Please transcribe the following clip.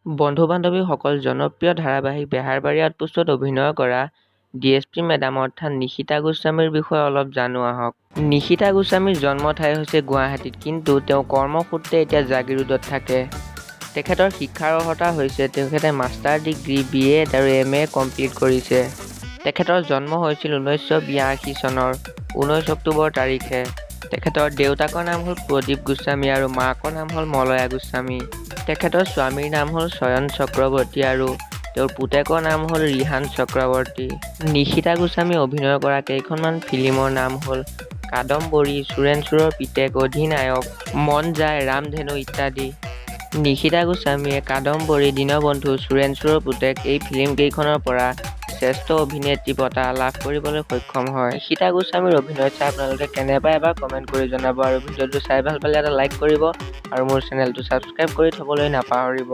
বন্ধু-বান্ধৱীসকল জনপ্ৰিয় ধাৰাবাহিক বেহাৰবাৰী আউটপোষ্টত অভিনয় কৰা ডিএছপি মেডাম অৰ্থাৎ নিশিতা গোস্বামীৰ বিষয়ে অলপ জানো আহক। নিশিতা গোস্বামীৰ জন্ম ঠাই হৈছে গুৱাহাটীত, কিন্তু তেওঁ কৰ্মসূত্ৰে এতিয়া জাগিৰোডত থাকে। তেখেতৰ শিক্ষাৰ অৰ্হতা হৈছে তেখেতে মাষ্টাৰ ডিগ্ৰী BA আৰু MA কমপ্লিট কৰিছে। তেখেতৰ জন্ম হৈছিল 1982 চনৰ 19 অক্টোবৰ তাৰিখে। তেখেতৰ দেউতাকৰ নাম হ'ল প্ৰদীপ গোস্বামী আৰু মাকৰ নাম হ'ল মলয়া গোস্বামী। তেখেতৰ স্বামীৰ নাম হ'ল চয়ন চক্ৰৱৰ্তী আৰু তেওঁৰ পুতেকৰ নাম হ'ল ৰিহান চক্ৰৱৰ্তী। নিশিতা গোস্বামী অভিনয় কৰা কেইখনমান ফিল্মৰ নাম হ'ল কাদম্বৰী, চোৰেণ চোৰৰ পিতেক, অধিনায়ক, মন যায়, ৰামধেনু ইত্যাদি। নিশিতা গোস্বামীয়ে কাদম্বৰী, দীনবন্ধু, চোৰেণ চোৰৰ পুতেক এই ফিল্মকেইখনৰ পৰা শ্ৰেষ্ঠ অভিনেত্ৰী বঁটা লাভ কৰিবলৈ সক্ষম হয়। নিশিতা গোস্বামীৰ অভিনয় চাই আপোনালোকে কেনে পায় এবাৰ কমেণ্ট কৰি জনাব আৰু ভিডিঅ'টো চাই ভাল পালে এটা লাইক কৰিব আৰু মোৰ চেনেলটো ছাবস্ক্ৰাইব কৰি থ'বলৈ নাপাহৰিব।